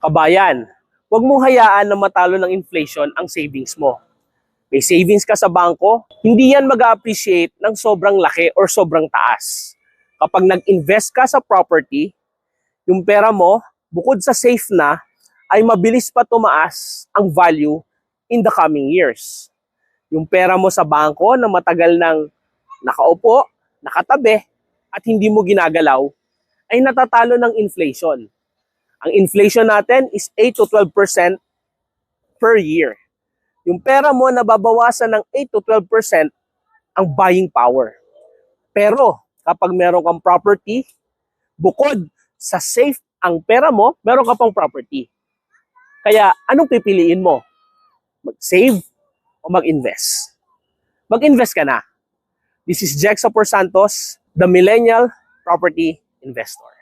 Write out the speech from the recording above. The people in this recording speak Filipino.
Kabayan, huwag mong hayaan na matalo ng inflation ang savings mo. May savings ka sa bangko, hindi yan mag-appreciate ng sobrang laki or sobrang taas. Kapag nag-invest ka sa property, yung pera mo, bukod sa safe na, ay mabilis pa tumaas ang value in the coming years. Yung pera mo sa bangko na matagal nang nakaupo, nakatabi, at hindi mo ginagalaw, ay natatalo ng inflation. Ang inflation natin is 8 to 12% per year. Yung pera mo nababawasan ng 8 to 12% ang buying power. Pero kapag meron kang property, bukod sa safe ang pera mo, meron ka pang property. Kaya anong pipiliin mo? Mag-save o mag-invest? Mag-invest ka na. This is Jex Sapor Santos, the Millennial Property Investor.